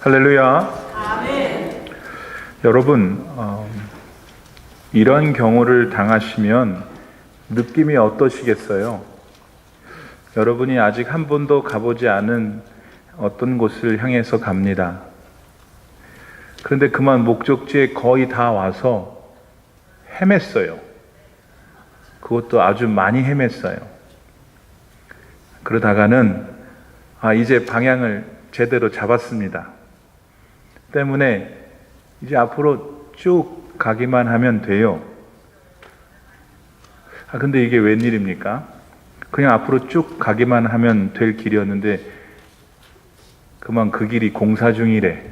할렐루야. 아멘. 여러분, 이런 경우를 당하시면 느낌이 어떠시겠어요? 여러분이 아직 한 번도 가보지 않은 어떤 곳을 향해서 갑니다. 그런데 그만 목적지에 거의 다 와서 헤맸어요. 그것도 아주 많이 헤맸어요. 그러다가는 이제 방향을 제대로 잡았습니다. 때문에 이제 앞으로 쭉 가기만 하면 돼요. 근데 이게 웬일입니까? 그냥 앞으로 쭉 가기만 하면 될 길이었는데 그만 그 길이 공사 중이래.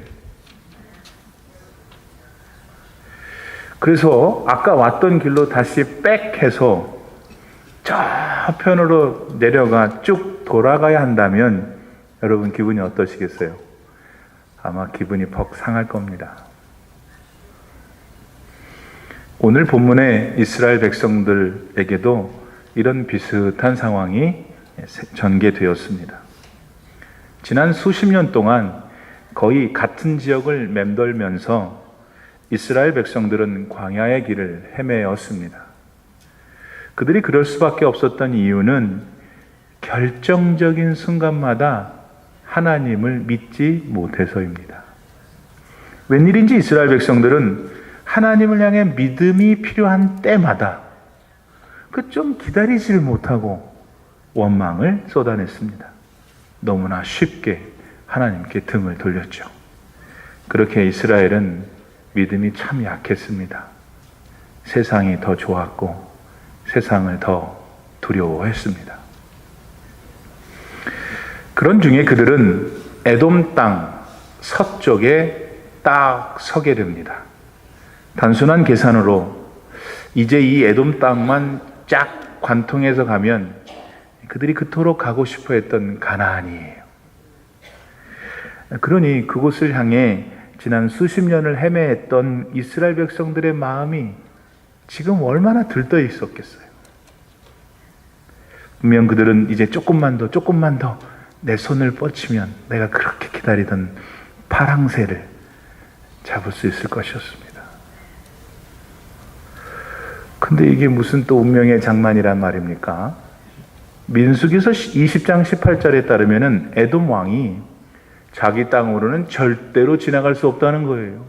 그래서 아까 왔던 길로 다시 빽해서 저편으로 내려가 쭉 돌아가야 한다면 여러분 기분이 어떠시겠어요? 아마 기분이 퍽 상할 겁니다. 오늘 본문의 이스라엘 백성들에게도 이런 비슷한 상황이 전개되었습니다. 지난 수십 년 동안 거의 같은 지역을 맴돌면서 이스라엘 백성들은 광야의 길을 헤매었습니다. 그들이 그럴 수밖에 없었던 이유는 결정적인 순간마다 하나님을 믿지 못해서입니다. 웬일인지 이스라엘 백성들은 하나님을 향해 믿음이 필요한 때마다 좀 기다리지를 못하고 원망을 쏟아냈습니다. 너무나 쉽게 하나님께 등을 돌렸죠. 그렇게 이스라엘은 믿음이 참 약했습니다. 세상이 더 좋았고 세상을 더 두려워했습니다. 그런 중에 그들은 에돔 땅 서쪽에 딱 서게 됩니다. 단순한 계산으로 이제 이 에돔 땅만 쫙 관통해서 가면 그들이 그토록 가고 싶어 했던 가나안이에요. 그러니 그곳을 향해 지난 수십 년을 헤매했던 이스라엘 백성들의 마음이 지금 얼마나 들떠 있었겠어요. 분명 그들은 이제 조금만 더 내 손을 뻗치면 내가 그렇게 기다리던 파랑새를 잡을 수 있을 것이었습니다. 근데 이게 무슨 또 운명의 장난이란 말입니까? 민수기서 20장 18절에 따르면은 에돔 왕이 자기 땅으로는 절대로 지나갈 수 없다는 거예요.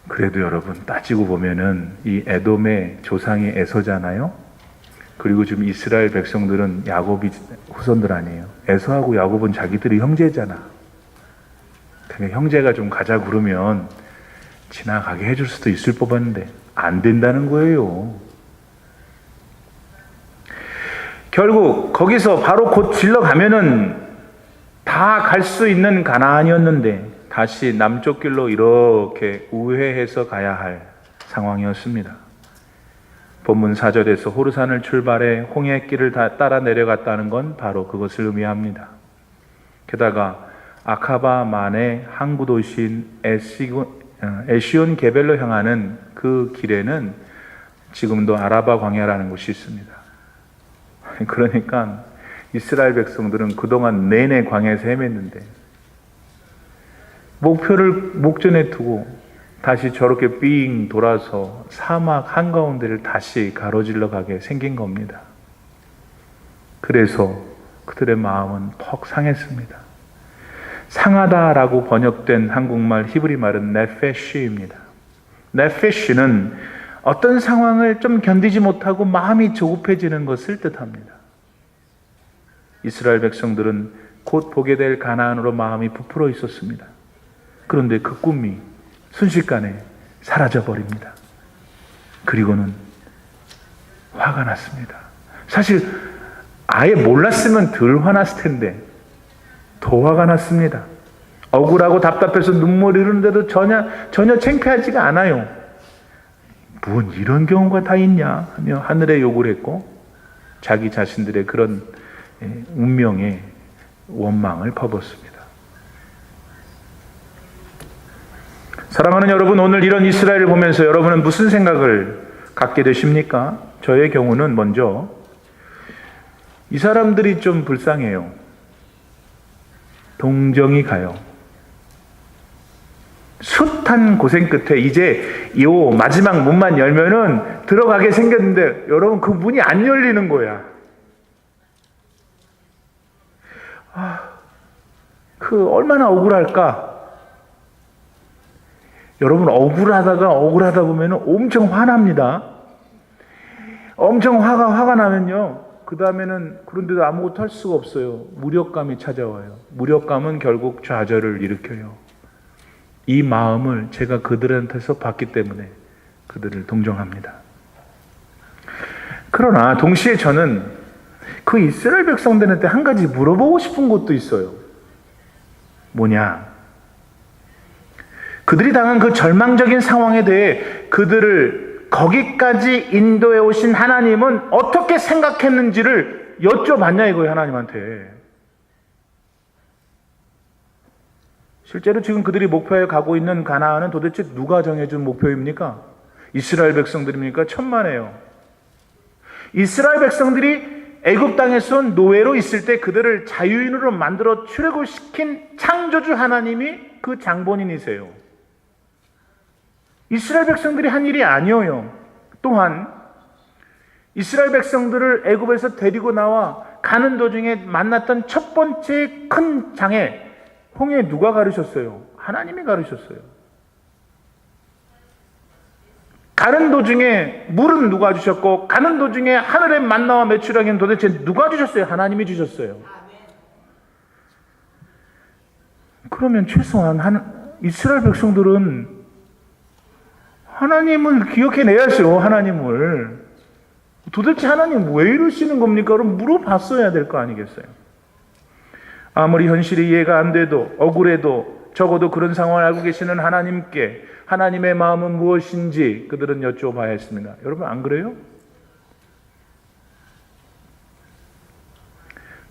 그래도 여러분 따지고 보면은 이 에돔의 조상이 에서잖아요. 그리고 지금 이스라엘 백성들은 야곱이 후손들 아니에요. 에서하고 야곱은 자기들이 형제잖아. 그러니까 형제가 좀 가자 그러면 지나가게 해줄 수도 있을 법한데 안 된다는 거예요. 결국 거기서 바로 곧 질러가면은 다 갈 수 있는 가나안이었는데 다시 남쪽 길로 이렇게 우회해서 가야 할 상황이었습니다. 본문 4절에서 호르산을 출발해 홍해길을 따라 내려갔다는 건 바로 그것을 의미합니다. 게다가 아카바 만의 항구 도시인 에시온 게벨로 향하는 그 길에는 지금도 아라바 광야라는 곳이 있습니다. 그러니까 이스라엘 백성들은 그동안 내내 광야에서 헤맸는데 목표를 목전에 두고 다시 저렇게 삥 돌아서 사막 한가운데를 다시 가로질러 가게 생긴 겁니다. 그래서 그들의 마음은 퍽 상했습니다. 상하다라고 번역된 한국말 히브리 말은 네페시입니다. 네페시는 어떤 상황을 좀 견디지 못하고 마음이 조급해지는 것을 뜻합니다. 이스라엘 백성들은 곧 보게 될 가나안으로 마음이 부풀어 있었습니다. 그런데 그 꿈이 순식간에 사라져버립니다. 그리고는 화가 났습니다. 사실 아예 몰랐으면 덜 화났을 텐데 더 화가 났습니다. 억울하고 답답해서 눈물이 흐르는데도 전혀 창피하지가 않아요. 뭔 이런 경우가 다 있냐 하며 하늘에 욕을 했고 자기 자신들의 그런 운명에 원망을 퍼붓습니다. 사랑하는 여러분, 오늘 이런 이스라엘을 보면서 여러분은 무슨 생각을 갖게 되십니까? 저의 경우는 먼저 이 사람들이 좀 불쌍해요. 동정이 가요. 숱한 고생 끝에 이제 요 마지막 문만 열면은 들어가게 생겼는데 여러분 그 문이 안 열리는 거야. 그 얼마나 억울할까? 여러분 억울하다 보면은 엄청 화납니다. 엄청 화가 나면요. 그 다음에는 그런데도 아무것도 할 수가 없어요. 무력감이 찾아와요. 무력감은 결국 좌절을 일으켜요. 이 마음을 제가 그들한테서 봤기 때문에 그들을 동정합니다. 그러나 동시에 저는 그 이스라엘 백성들한테 한 가지 물어보고 싶은 것도 있어요. 뭐냐? 그들이 당한 그 절망적인 상황에 대해 그들을 거기까지 인도해 오신 하나님은 어떻게 생각했는지를 여쭤봤냐 이거예요, 하나님한테. 실제로 지금 그들이 목표에 가고 있는 가나안은 도대체 누가 정해준 목표입니까? 이스라엘 백성들입니까? 천만에요. 이스라엘 백성들이 애굽 땅에서 노예로 있을 때 그들을 자유인으로 만들어 출애굽시킨 창조주 하나님이 그 장본인이세요. 이스라엘 백성들이 한 일이 아니에요. 또한 이스라엘 백성들을 애굽에서 데리고 나와 가는 도중에 만났던 첫 번째 큰 장애, 홍해 누가 가르셨어요? 하나님이 가르셨어요. 가는 도중에 물은 누가 주셨고 가는 도중에 하늘의 만나와 메추라기는 도대체 누가 주셨어요? 하나님이 주셨어요. 그러면 최소한 이스라엘 백성들은 하나님을 기억해내야죠. 하나님을. 도대체 하나님 왜 이러시는 겁니까? 그럼 물어봤어야 될 거 아니겠어요? 아무리 현실이 이해가 안 돼도 억울해도 적어도 그런 상황을 알고 계시는 하나님께 하나님의 마음은 무엇인지 그들은 여쭤봐야 했습니다. 여러분 안 그래요?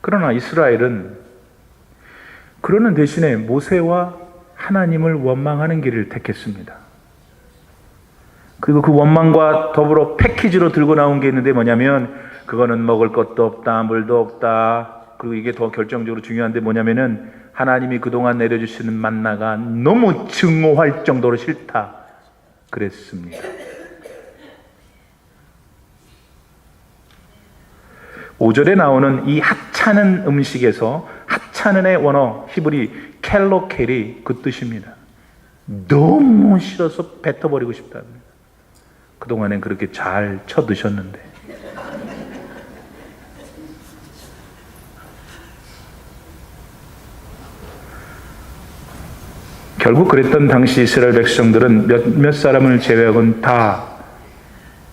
그러나 이스라엘은 그러는 대신에 모세와 하나님을 원망하는 길을 택했습니다. 그리고 그 원망과 더불어 패키지로 들고 나온 게 있는데 뭐냐면 그거는 먹을 것도 없다, 물도 없다. 그리고 이게 더 결정적으로 중요한데 뭐냐면은 하나님이 그동안 내려주시는 만나가 너무 증오할 정도로 싫다 그랬습니다. (5절에) 나오는 이 하찮은 음식에서 하찮은의 원어 히브리 켈로켈이 그 뜻입니다. 너무 싫어서 뱉어버리고 싶답니다. 그동안엔 그렇게 잘 쳐드셨는데. 결국 그랬던 당시 이스라엘 백성들은 몇몇 사람을 제외하고는 다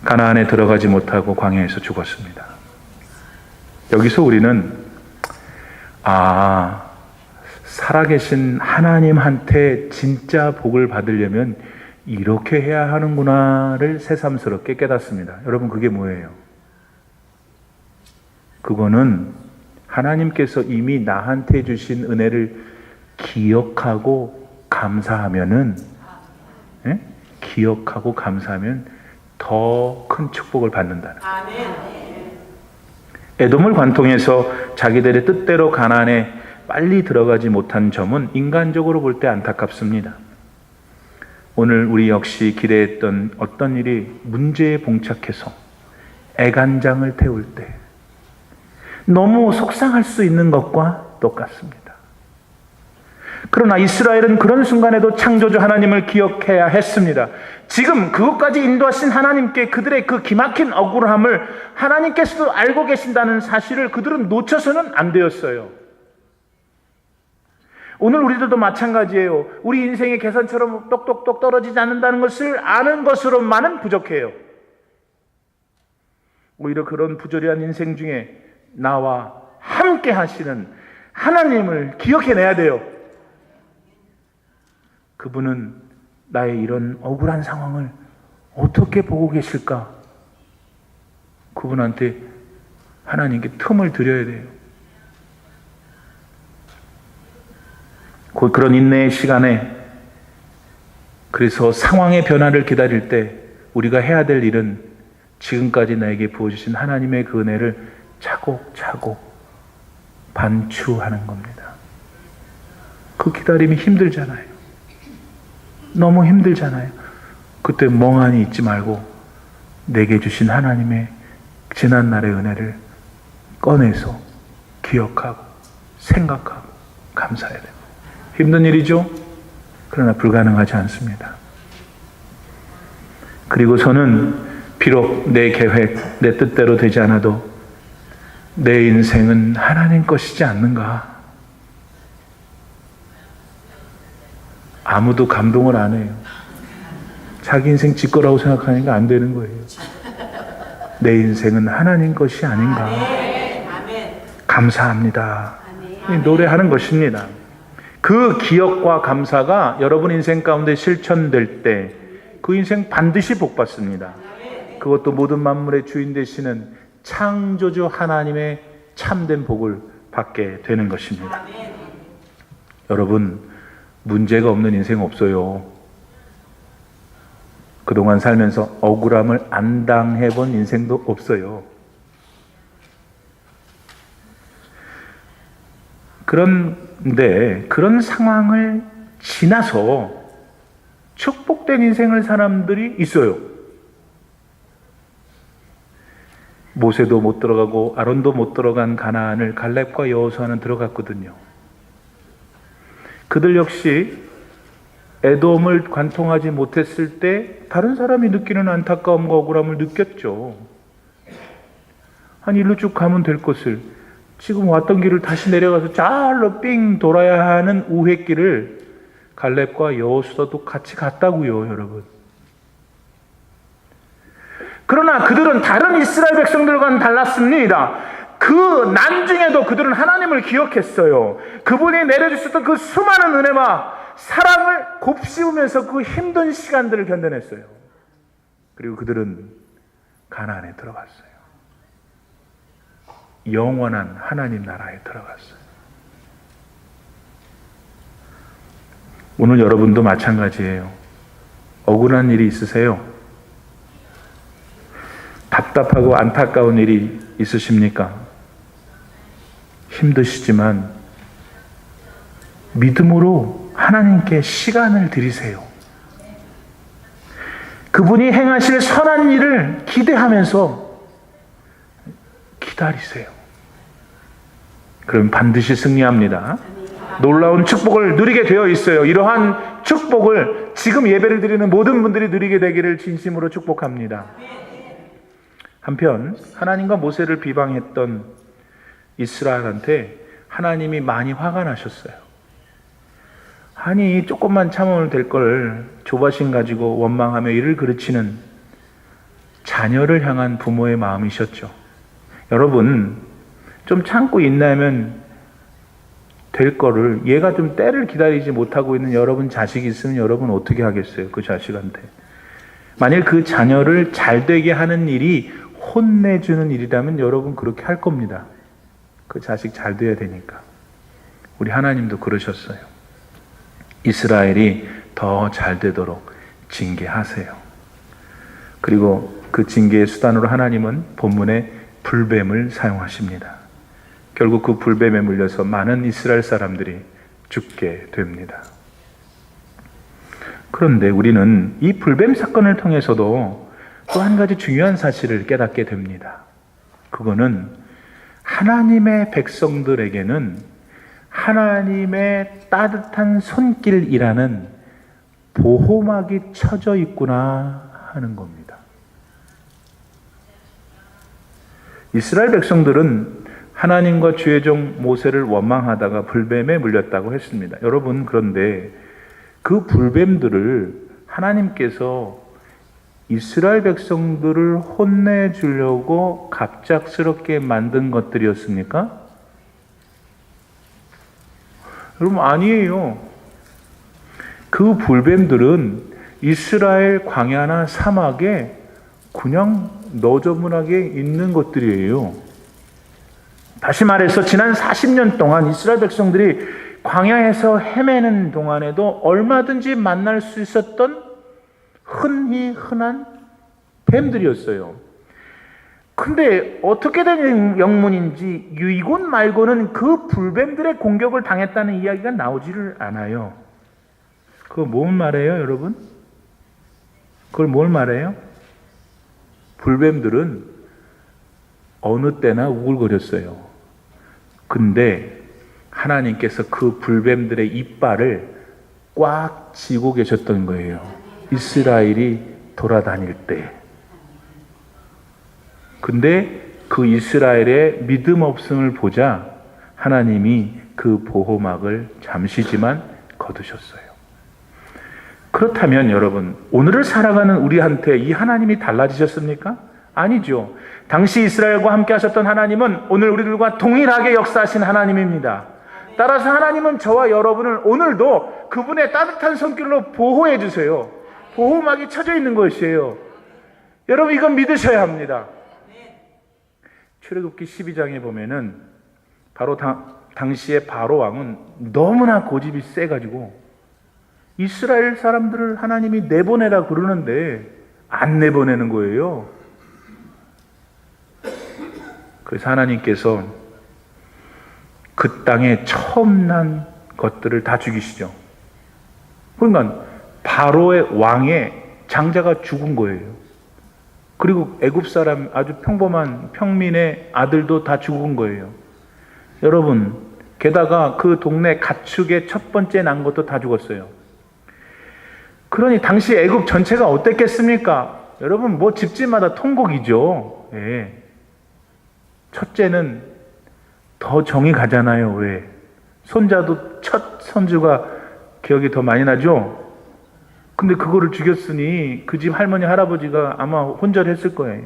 가나안에 들어가지 못하고 광야에서 죽었습니다. 여기서 우리는 살아계신 하나님한테 진짜 복을 받으려면 이렇게 해야 하는구나를 새삼스럽게 깨닫습니다. 여러분 그게 뭐예요? 그거는 하나님께서 이미 나한테 주신 은혜를 기억하고 감사하면은 기억하고 감사하면 더 큰 축복을 받는다는 거예요. 에돔을 관통해서 자기들의 뜻대로 가나안에 빨리 들어가지 못한 점은 인간적으로 볼 때 안타깝습니다. 오늘 우리 역시 기대했던 어떤 일이 문제에 봉착해서 애간장을 태울 때 너무 속상할 수 있는 것과 똑같습니다. 그러나 이스라엘은 그런 순간에도 창조주 하나님을 기억해야 했습니다. 지금 그것까지 인도하신 하나님께 그들의 그 기막힌 억울함을 하나님께서도 알고 계신다는 사실을 그들은 놓쳐서는 안 되었어요. 오늘 우리들도 마찬가지예요. 우리 인생의 계산처럼 똑똑똑 떨어지지 않는다는 것을 아는 것으로만은 부족해요. 오히려 그런 부조리한 인생 중에 나와 함께 하시는 하나님을 기억해내야 돼요. 그분은 나의 이런 억울한 상황을 어떻게 보고 계실까? 그분한테 하나님께 틈을 드려야 돼요. 그런 인내의 시간에 그래서 상황의 변화를 기다릴 때 우리가 해야 될 일은 지금까지 나에게 부어주신 하나님의 그 은혜를 차곡차곡 반추하는 겁니다. 그 기다림이 힘들잖아요. 너무 힘들잖아요. 그때 멍하니 있지 말고 내게 주신 하나님의 지난날의 은혜를 꺼내서 기억하고 생각하고 감사해야 돼요. 힘든 일이죠? 그러나 불가능하지 않습니다. 그리고서는 비록 내 계획, 내 뜻대로 되지 않아도 내 인생은 하나님 것이지 않는가? 아무도 감동을 안 해요. 자기 인생 지 거라고 생각하니까 안 되는 거예요. 내 인생은 하나님 것이 아닌가? 감사합니다. 노래하는 것입니다. 그 기억과 감사가 여러분 인생 가운데 실천될 때 그 인생 반드시 복받습니다. 그것도 모든 만물의 주인 되시는 창조주 하나님의 참된 복을 받게 되는 것입니다. 여러분, 문제가 없는 인생 없어요. 그동안 살면서 억울함을 안 당해본 인생도 없어요. 그런데 그런 상황을 지나서 축복된 인생을 사람들이 있어요. 모세도 못 들어가고 아론도 못 들어간 가나안을 갈렙과 여호수아는 들어갔거든요. 그들 역시 에돔을 관통하지 못했을 때 다른 사람이 느끼는 안타까움과 억울함을 느꼈죠. 한 일로 쭉 가면 될 것을 지금 왔던 길을 다시 내려가서 잘로 삥 돌아야 하는 우회길을 갈렙과 여호수아도 같이 갔다고요, 여러분. 그러나 그들은 다른 이스라엘 백성들과는 달랐습니다. 그 난중에도 그들은 하나님을 기억했어요. 그분이 내려주셨던 그 수많은 은혜와 사랑을 곱씹으면서 그 힘든 시간들을 견뎌냈어요. 그리고 그들은 가나안에 들어갔어요. 영원한 하나님 나라에 들어갔어요. 오늘 여러분도 마찬가지예요. 억울한 일이 있으세요? 답답하고 안타까운 일이 있으십니까? 힘드시지만 믿음으로 하나님께 시간을 드리세요. 그분이 행하실 선한 일을 기대하면서 기다리세요. 그럼 반드시 승리합니다. 놀라운 축복을 누리게 되어 있어요. 이러한 축복을 지금 예배를 드리는 모든 분들이 누리게 되기를 진심으로 축복합니다. 한편 하나님과 모세를 비방했던 이스라엘한테 하나님이 많이 화가 나셨어요. 아니 조금만 참으면 될 걸 조바심 가지고 원망하며 이를 그르치는 자녀를 향한 부모의 마음이셨죠. 여러분 좀 참고 인내하면 될 거를 얘가 좀 때를 기다리지 못하고 있는 여러분 자식이 있으면 여러분 어떻게 하겠어요? 그 자식한테. 만일 그 자녀를 잘 되게 하는 일이 혼내주는 일이라면 여러분 그렇게 할 겁니다. 그 자식 잘 돼야 되니까. 우리 하나님도 그러셨어요. 이스라엘이 더 잘 되도록 징계하세요. 그리고 그 징계의 수단으로 하나님은 본문에 불뱀을 사용하십니다. 결국 그 불뱀에 물려서 많은 이스라엘 사람들이 죽게 됩니다. 그런데 우리는 이 불뱀 사건을 통해서도 또 한 가지 중요한 사실을 깨닫게 됩니다. 그거는 하나님의 백성들에게는 하나님의 따뜻한 손길이라는 보호막이 쳐져 있구나 하는 겁니다. 이스라엘 백성들은 하나님과 주의 종 모세를 원망하다가 불뱀에 물렸다고 했습니다. 여러분 그런데 그 불뱀들을 하나님께서 이스라엘 백성들을 혼내주려고 갑작스럽게 만든 것들이었습니까? 여러분 아니에요. 그 불뱀들은 이스라엘 광야나 사막에 그냥 너저분하게 있는 것들이에요. 다시 말해서 지난 40년 동안 이스라엘 백성들이 광야에서 헤매는 동안에도 얼마든지 만날 수 있었던 흔히 흔한 뱀들이었어요. 근데 어떻게 된 영문인지 이곳 말고는 그 불뱀들의 공격을 당했다는 이야기가 나오지를 않아요. 그거 뭘 말해요, 여러분? 그걸 뭘 말해요? 불뱀들은 어느 때나 우글거렸어요. 근데 하나님께서 그 불뱀들의 이빨을 꽉 쥐고 계셨던 거예요. 이스라엘이 돌아다닐 때. 근데 그 이스라엘의 믿음 없음을 보자 하나님이 그 보호막을 잠시지만 거두셨어요. 그렇다면 여러분, 오늘을 살아가는 우리한테 이 하나님이 달라지셨습니까? 아니죠. 당시 이스라엘과 함께 하셨던 하나님은 오늘 우리들과 동일하게 역사하신 하나님입니다. 따라서 하나님은 저와 여러분을 오늘도 그분의 따뜻한 손길로 보호해 주세요. 보호막이 쳐져 있는 것이에요. 여러분, 이건 믿으셔야 합니다. 출애굽기 12장에 보면은 바로 당시에 바로 왕은 너무나 고집이 세가지고 이스라엘 사람들을 하나님이 내보내라 그러는데 안 내보내는 거예요. 그래서 하나님께서 그 땅에 처음 난 것들을 다 죽이시죠. 그러니까 바로의 왕의 장자가 죽은 거예요. 그리고 애굽 사람 아주 평범한 평민의 아들도 다 죽은 거예요. 여러분, 게다가 그 동네 가축의 첫 번째 난 것도 다 죽었어요. 그러니 당시 애굽 전체가 어땠겠습니까? 여러분, 뭐 집집마다 통곡이죠. 예. 첫째는 더 정이 가잖아요. 왜? 손자도 첫 손주가 기억이 더 많이 나죠? 근데 그거를 죽였으니 그 집 할머니 할아버지가 아마 혼절했을 거예요.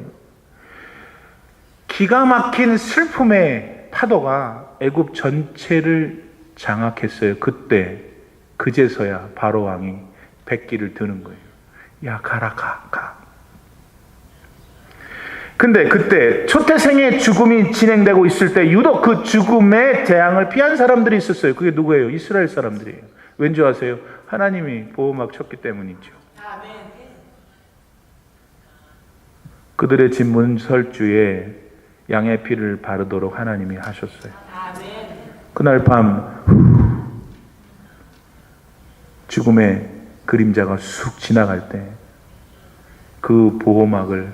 기가 막힌 슬픔의 파도가 애굽 전체를 장악했어요. 그때 그제서야 바로 왕이 백기를 드는 거예요. 야, 가라, 가. 근데 그때 초태생의 죽음이 진행되고 있을 때 유독 그 죽음의 재앙을 피한 사람들이 있었어요. 그게 누구예요? 이스라엘 사람들이에요. 왠지 아세요? 하나님이 보호막 쳤기 때문이죠. 그들의 집 문설주에 양의 피를 바르도록 하나님이 하셨어요. 그날 밤 죽음의 그림자가 쑥 지나갈 때 그 보호막을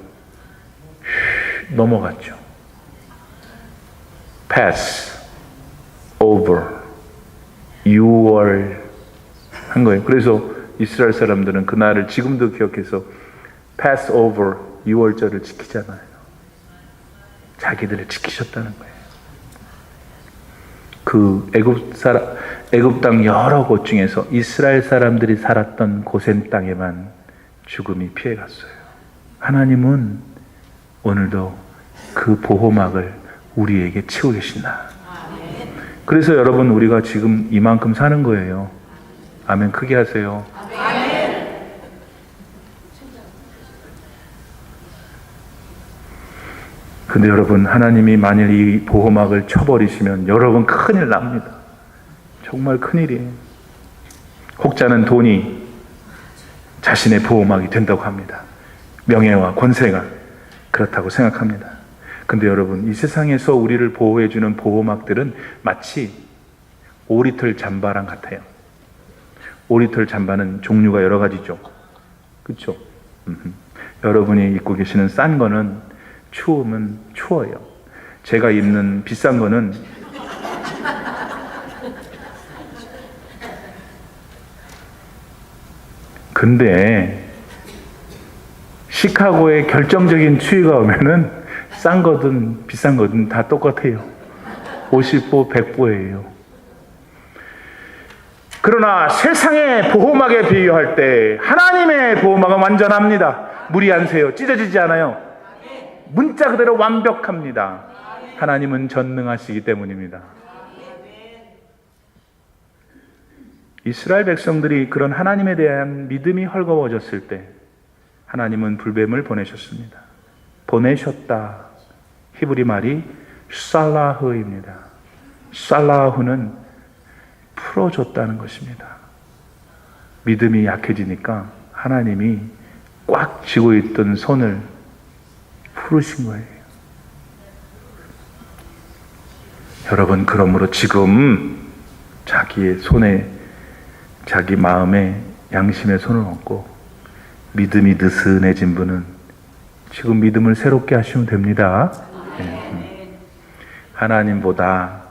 넘어갔죠. Pass over. 유월 한 거예요. 그래서 이스라엘 사람들은 그날을 지금도 기억해서 Pass over 6월절을 지키잖아요. 자기들을 지키셨다는 거예요. 그 애굽 땅 여러 곳 중에서 이스라엘 사람들이 살았던 고센 땅에만 죽음이 피해갔어요. 하나님은 오늘도 그 보호막을 우리에게 치고 계신다. 그래서 여러분, 우리가 지금 이만큼 사는 거예요. 아멘. 크게 하세요. 근데 여러분, 하나님이 만일 이 보호막을 쳐버리시면 여러분 큰일 납니다. 정말 큰일이에요. 혹자는 돈이 자신의 보호막이 된다고 합니다. 명예와 권세가 그렇다고 생각합니다. 근데 여러분, 이 세상에서 우리를 보호해주는 보호막들은 마치 오리털 잠바랑 같아요. 오리털 잠바는 종류가 여러 가지죠. 그렇죠? 여러분이 입고 계시는 싼 거는 추우면 추워요. 제가 입는 비싼 거는 근데 시카고에 결정적인 추위가 오면은 싼 거든 비싼 거든 다 똑같아요. 50보 100보예요. 그러나 세상의 보호막에 비유할 때 하나님의 보호막은 완전합니다. 물이 안 새요. 찢어지지 않아요. 문자 그대로 완벽합니다. 하나님은 전능하시기 때문입니다. 이스라엘 백성들이 그런 하나님에 대한 믿음이 헐거워졌을 때 하나님은 불뱀을 보내셨습니다. 보내셨다. 히브리 말이 살라흐입니다. 살라흐는 풀어줬다는 것입니다. 믿음이 약해지니까 하나님이 꽉 쥐고 있던 손을 풀으신 거예요. 여러분, 그러므로 지금 자기의 손에, 자기 마음에 양심의 손을 얹고 믿음이 느슨해진 분은 지금 믿음을 새롭게 하시면 됩니다. 하나님보다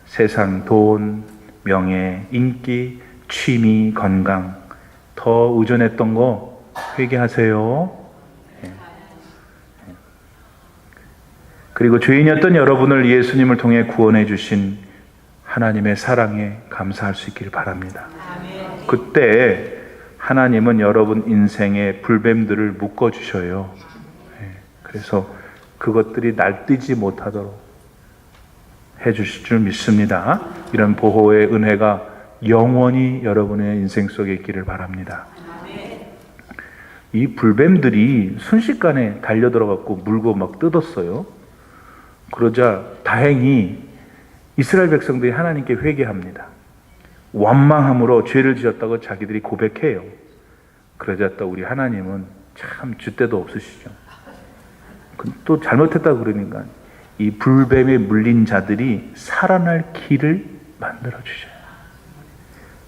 세상, 돈, 명예, 인기, 취미, 건강 더 의존했던 거 회개하세요. 그리고 죄인이었던 여러분을 예수님을 통해 구원해 주신 하나님의 사랑에 감사할 수 있기를 바랍니다. 그때 하나님은 여러분 인생의 불뱀들을 묶어주셔요. 그래서 그것들이 날뛰지 못하도록 해주실 줄 믿습니다. 이런 보호의 은혜가 영원히 여러분의 인생 속에 있기를 바랍니다. 이 불뱀들이 순식간에 달려들어갖고 물고 막 뜯었어요. 그러자 다행히 이스라엘 백성들이 하나님께 회개합니다. 원망함으로 죄를 지었다고 자기들이 고백해요. 그러자 또 우리 하나님은 참 줏대도 없으시죠. 또 잘못했다고 그러니까 이 불뱀에 물린 자들이 살아날 길을 만들어 주셔요.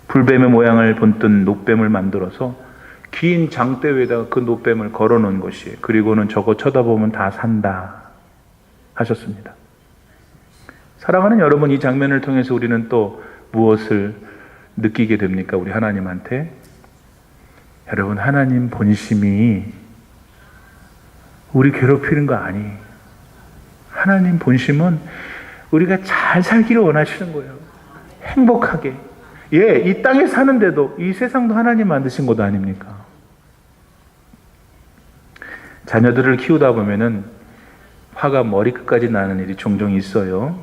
불뱀의 모양을 본뜬 노뱀을 만들어서 긴 장대 위에다가 그 노뱀을 걸어 놓은 것이에요. 그리고는 저거 쳐다보면 다 산다 하셨습니다. 사랑하는 여러분, 이 장면을 통해서 우리는 또 무엇을 느끼게 됩니까? 우리 하나님한테. 여러분, 하나님 본심이 우리 괴롭히는 거 아니. 하나님 본심은 우리가 잘 살기를 원하시는 거예요. 행복하게. 이 땅에 사는데도 이 세상도 하나님 만드신 것 아닙니까? 자녀들을 키우다 보면은 화가 머리끝까지 나는 일이 종종 있어요.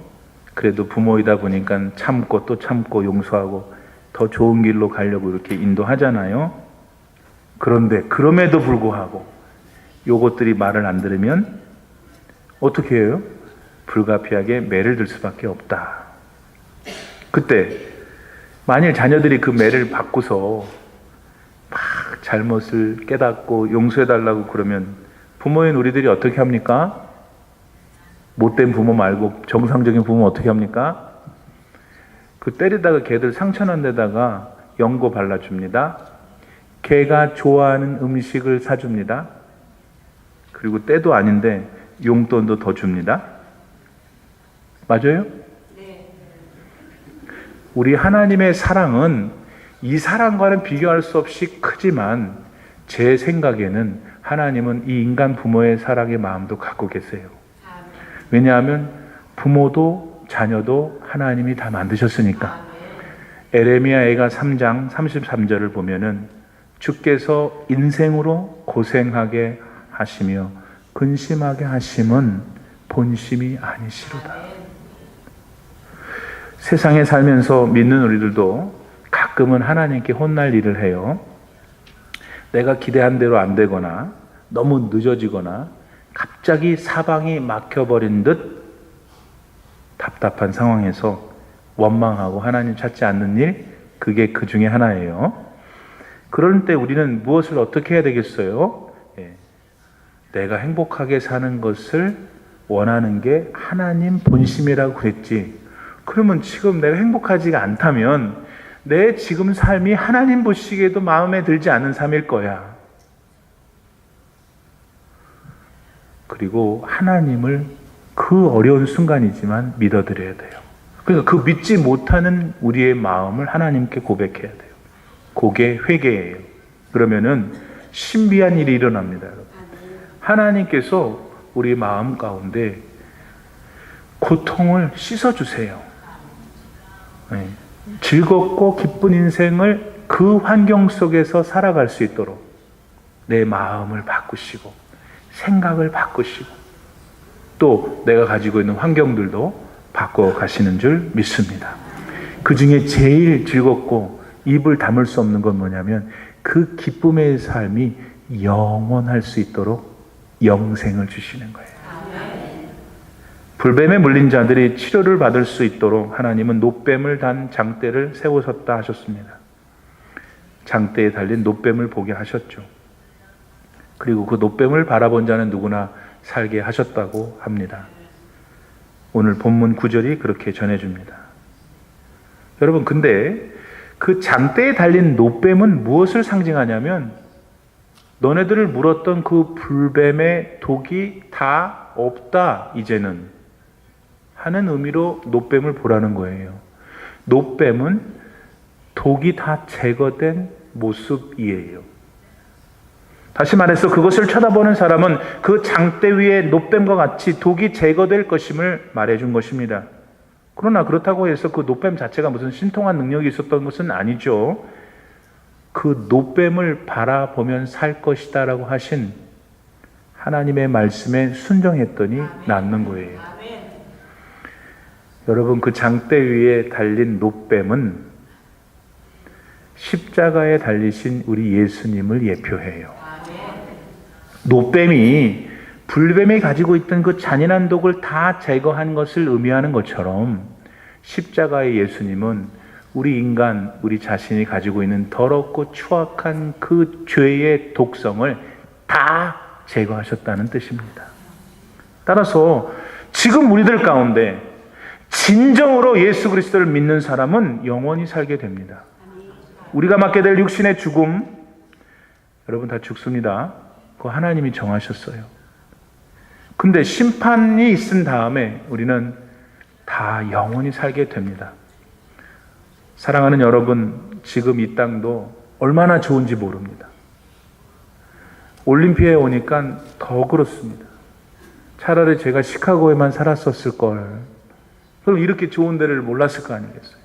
그래도 부모이다 보니까 참고 또 참고 용서하고 더 좋은 길로 가려고 이렇게 인도하잖아요. 그런데 그럼에도 불구하고 요것들이 말을 안 들으면 어떻게 해요? 불가피하게 매를 들 수밖에 없다. 그때 만일 자녀들이 그 매를 받고서 막 잘못을 깨닫고 용서해달라고 그러면 부모인 우리들이 어떻게 합니까? 못된 부모 말고 정상적인 부모 어떻게 합니까? 그 때리다가 걔들 상처난 데다가 연고 발라줍니다. 걔가 좋아하는 음식을 사줍니다. 그리고 때도 아닌데 용돈도 더 줍니다. 맞아요? 네. 우리 하나님의 사랑은 이 사랑과는 비교할 수 없이 크지만 제 생각에는 하나님은 이 인간 부모의 사랑의 마음도 갖고 계세요. 왜냐하면 부모도 자녀도 하나님이 다 만드셨으니까. 에레미야가 3장 33절을 보면은 주께서 인생으로 고생하게 하시며 근심하게 하심은 본심이 아니시로다. 세상에 살면서 믿는 우리들도 가끔은 하나님께 혼날 일을 해요. 내가 기대한 대로 안 되거나 너무 늦어지거나 갑자기 사방이 막혀버린 듯 답답한 상황에서 원망하고 하나님 찾지 않는 일, 그게 그 중에 하나예요. 그럴 때 우리는 무엇을 어떻게 해야 되겠어요? 내가 행복하게 사는 것을 원하는 게 하나님 본심이라고 했지. 그러면 지금 내가 행복하지가 않다면 내 지금 삶이 하나님 보시기에도 마음에 들지 않는 삶일 거야. 그리고 하나님을 그 어려운 순간이지만 믿어드려야 돼요. 그러니까 그 믿지 못하는 우리의 마음을 하나님께 고백해야 돼요. 그게 회개예요. 그러면은 신비한 일이 일어납니다. 여러분. 하나님께서 우리 마음 가운데 고통을 씻어주세요. 네. 즐겁고 기쁜 인생을 그 환경 속에서 살아갈 수 있도록 내 마음을 바꾸시고 생각을 바꾸시고 또 내가 가지고 있는 환경들도 바꿔 가시는 줄 믿습니다. 그 중에 제일 즐겁고 입을 다물 수 없는 건 뭐냐면 그 기쁨의 삶이 영원할 수 있도록 영생을 주시는 거예요. 불뱀에 물린 자들이 치료를 받을 수 있도록 하나님은 노뱀을 단 장대를 세우셨다 하셨습니다. 장대에 달린 노뱀을 보게 하셨죠. 그리고 그 노뱀을 바라본 자는 누구나 살게 하셨다고 합니다. 오늘 본문 9절이 그렇게 전해줍니다. 여러분, 근데 그 장대에 달린 노뱀은 무엇을 상징하냐면 너네들을 물었던 그 불뱀의 독이 다 없다 이제는 하는 의미로 노뱀을 보라는 거예요. 노뱀은 독이 다 제거된 모습이에요. 다시 말해서 그것을 쳐다보는 사람은 그 장대 위에 노뱀과 같이 독이 제거될 것임을 말해준 것입니다. 그러나 그렇다고 해서 그 노뱀 자체가 무슨 신통한 능력이 있었던 것은 아니죠. 그 노뱀을 바라보면 살 것이다 라고 하신 하나님의 말씀에 순종했더니 낫는 거예요. 여러분, 그 장대 위에 달린 노뱀은 십자가에 달리신 우리 예수님을 예표해요. 노뱀이 불뱀이 가지고 있던 그 잔인한 독을 다 제거한 것을 의미하는 것처럼 십자가의 예수님은 우리 인간, 우리 자신이 가지고 있는 더럽고 추악한 그 죄의 독성을 다 제거하셨다는 뜻입니다. 따라서 지금 우리들 가운데 진정으로 예수 그리스도를 믿는 사람은 영원히 살게 됩니다. 우리가 맞게 될 육신의 죽음, 여러분 다 죽습니다. 그거 하나님이 정하셨어요. 근데 심판이 있은 다음에 우리는 다 영원히 살게 됩니다. 사랑하는 여러분, 지금 이 땅도 얼마나 좋은지 모릅니다. 올림피아에 오니까 더 그렇습니다. 차라리 제가 시카고에만 살았었을 걸. 그럼 이렇게 좋은 데를 몰랐을 거 아니겠어요?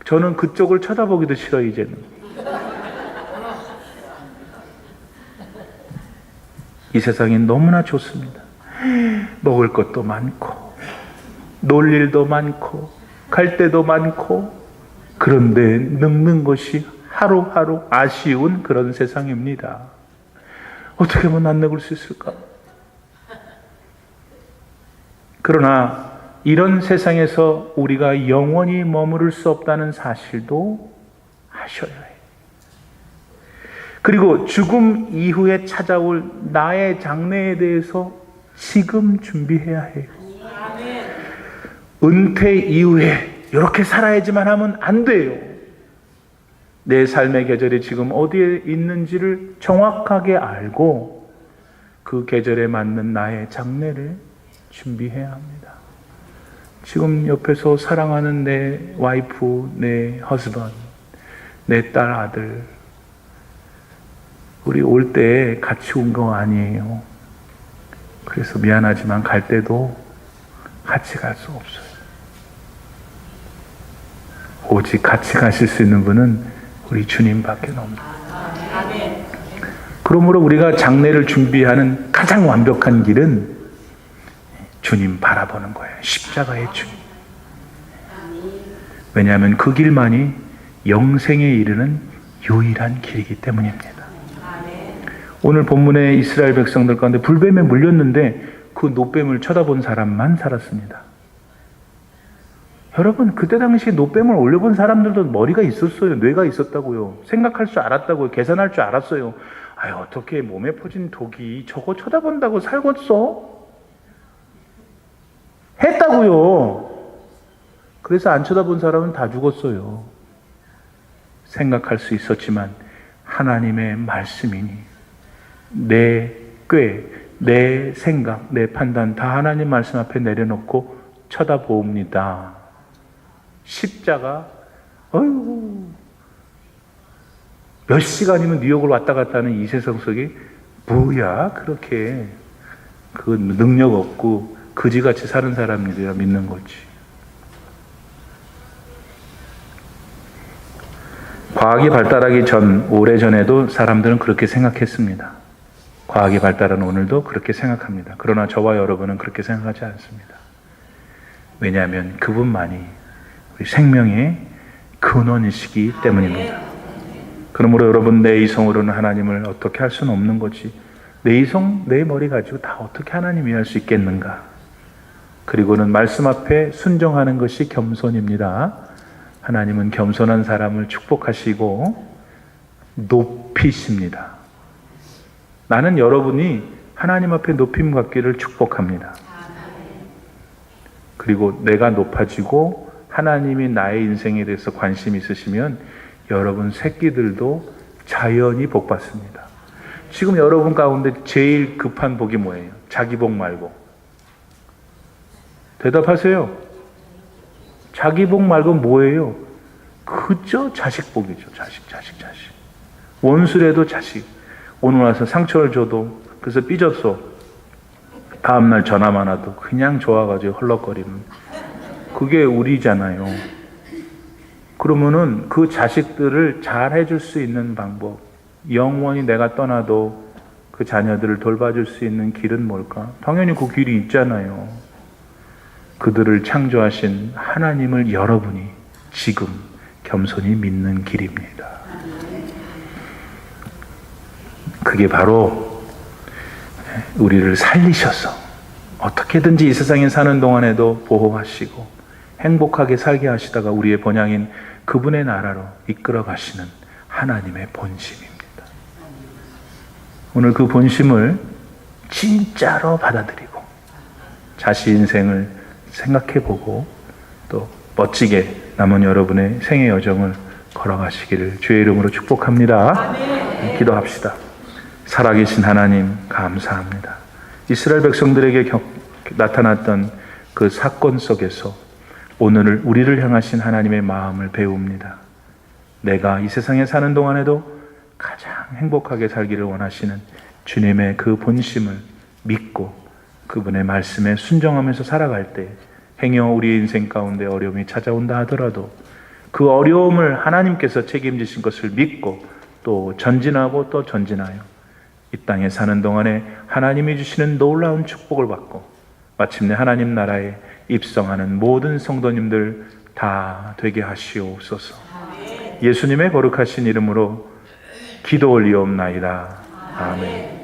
저는 그쪽을 쳐다보기도 싫어요, 이제는. 이 세상이 너무나 좋습니다. 먹을 것도 많고, 놀 일도 많고, 갈 데도 많고, 그런데 늙는 것이 하루하루 아쉬운 그런 세상입니다. 어떻게 하면 안 늙을 수 있을까? 그러나 이런 세상에서 우리가 영원히 머무를 수 없다는 사실도 아셔야 해요. 그리고 죽음 이후에 찾아올 나의 장래에 대해서 지금 준비해야 해요. 은퇴 이후에 이렇게 살아야지만 하면 안 돼요. 내 삶의 계절이 지금 어디에 있는지를 정확하게 알고 그 계절에 맞는 나의 장래를 준비해야 합니다. 지금 옆에서 사랑하는 내 와이프, 내 허스번, 내 딸, 아들, 우리 올 때 같이 온 거 아니에요. 그래서 미안하지만 갈 때도 같이 갈 수 없어요. 오직 같이 가실 수 있는 분은 우리 주님밖에 없습니다. 그러므로 우리가 장래를 준비하는 가장 완벽한 길은 주님 바라보는 거예요. 십자가의 주님. 왜냐하면 그 길만이 영생에 이르는 유일한 길이기 때문입니다. 오늘 본문의 이스라엘 백성들 가운데 불뱀에 물렸는데 그 노뱀을 쳐다본 사람만 살았습니다. 여러분, 그때 당시에 노뱀을 올려본 사람들도 머리가 있었어요. 뇌가 있었다고요. 생각할 줄 알았다고요. 계산할 줄 알았어요. 아유, 어떻게 몸에 퍼진 독이 저거 쳐다본다고 살겠어? 했다고요. 그래서 안 쳐다본 사람은 다 죽었어요. 생각할 수 있었지만 하나님의 말씀이니 내 꾀, 내 생각, 내 판단 다 하나님 말씀 앞에 내려놓고 쳐다봅니다. 십자가, 어휴, 몇 시간이면 뉴욕을 왔다 갔다 하는 이세성 속에 뭐야 그렇게 그 능력 없고 거지같이 사는 사람들이라 믿는 거지. 과학이 발달하기 전, 오래전에도 사람들은 그렇게 생각했습니다. 과학이 발달한 오늘도 그렇게 생각합니다. 그러나 저와 여러분은 그렇게 생각하지 않습니다. 왜냐하면 그분만이 우리 생명의 근원이시기 때문입니다. 그러므로 여러분, 내 이성으로는 하나님을 어떻게 할 수는 없는 거지. 내 이성, 내 머리 가지고 다 어떻게 하나님 이해할 수 있겠는가. 그리고는 말씀 앞에 순종하는 것이 겸손입니다. 하나님은 겸손한 사람을 축복하시고 높이십니다. 나는 여러분이 하나님 앞에 높임 받기를 축복합니다. 그리고 내가 높아지고 하나님이 나의 인생에 대해서 관심 있으시면 여러분 새끼들도 자연히 복 받습니다. 지금 여러분 가운데 제일 급한 복이 뭐예요? 자기 복 말고. 대답하세요. 자기 복 말고 뭐예요? 그저 자식 복이죠. 자식. 원수래도 자식. 오늘 와서 상처를 줘도, 그래서 삐졌어. 다음날 전화만 와도 그냥 좋아가지고 헐렁거리는. 그게 우리잖아요. 그러면은 그 자식들을 잘 해줄 수 있는 방법, 영원히 내가 떠나도 그 자녀들을 돌봐줄 수 있는 길은 뭘까? 당연히 그 길이 있잖아요. 그들을 창조하신 하나님을 여러분이 지금 겸손히 믿는 길입니다. 그게 바로 우리를 살리셔서 어떻게든지 이 세상에 사는 동안에도 보호하시고 행복하게 살게 하시다가 우리의 본향인 그분의 나라로 이끌어 가시는 하나님의 본심입니다. 오늘 그 본심을 진짜로 받아들이고 자신 인생을 생각해보고 또 멋지게 남은 여러분의 생애 여정을 걸어가시기를 주의 이름으로 축복합니다. 기도합시다. 살아계신 하나님 감사합니다. 이스라엘 백성들에게 나타났던 그 사건 속에서 오늘 우리를 향하신 하나님의 마음을 배웁니다. 내가 이 세상에 사는 동안에도 가장 행복하게 살기를 원하시는 주님의 그 본심을 믿고 그분의 말씀에 순종하면서 살아갈 때 행여 우리의 인생 가운데 어려움이 찾아온다 하더라도 그 어려움을 하나님께서 책임지신 것을 믿고 또 전진하고 또 전진하여 이 땅에 사는 동안에 하나님이 주시는 놀라운 축복을 받고 마침내 하나님 나라에 입성하는 모든 성도님들 다 되게 하시옵소서. 예수님의 거룩하신 이름으로 기도 올리옵나이다. 아멘.